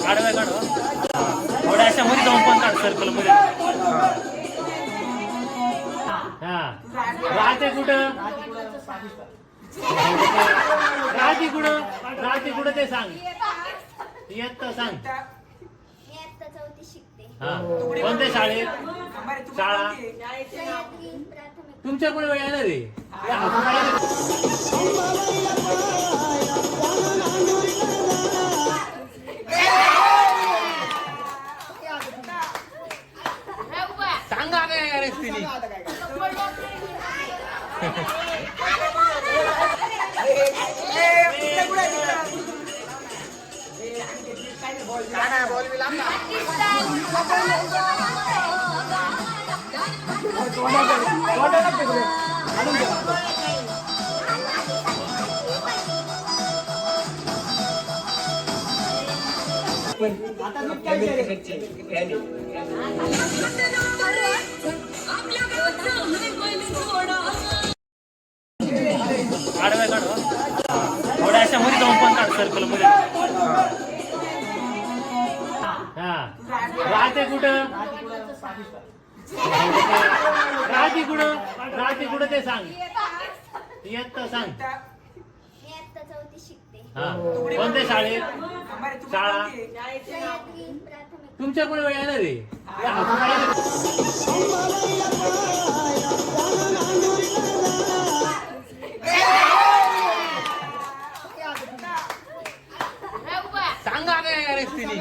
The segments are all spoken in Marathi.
आडव्या काढ थोड्या अशा मध्ये जाऊन पण काढ सर्कल मध्ये. हा राहते कुठं राहते कुठं राहते कुठं ते सांग. येत सांग. हा कोणत्या शाळेत शाळा तुमच्या पण वेळ येणार आहे. सांगा काय अरे तिने आडव्या काढ थोड्या अशा मध्ये जाऊन पण काढ सर्कल मध्ये. हा राहते कुठं राहते कुठं राहते कुठं ते सांग. येत सांग. हा कोणत्या शाळेत शाळा तुमच्या पण वेळ येणार आहे. सांगा काय अरे तिने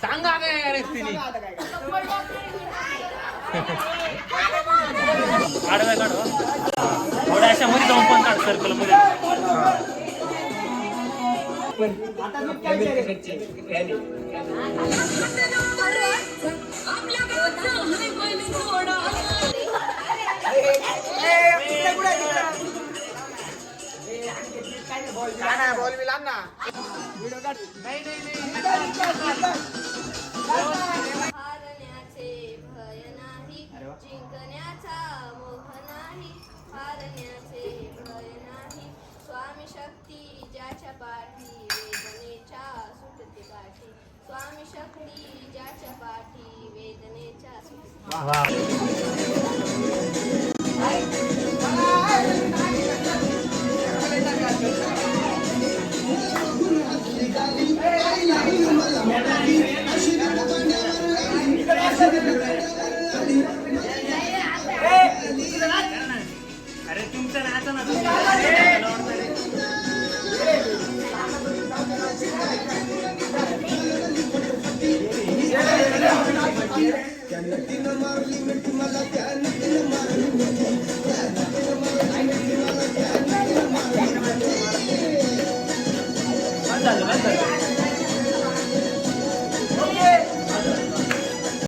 सांगा काय अरे तिने आडव्या काढ थोड्या अशा मध्ये जाऊन पण काढ सर्कल मध्ये. हारण्याचे भय नाही जिंकण्याचा मोह नाही. हारण्याचे भय नाही स्वामी शक्ती ज्याच्या पाठी वेदनेच्या सुटते गाठी. स्वामी शक्ती ज्याच्या पाठी वेदनेच्या अरे तुमचं नाचा ना झालं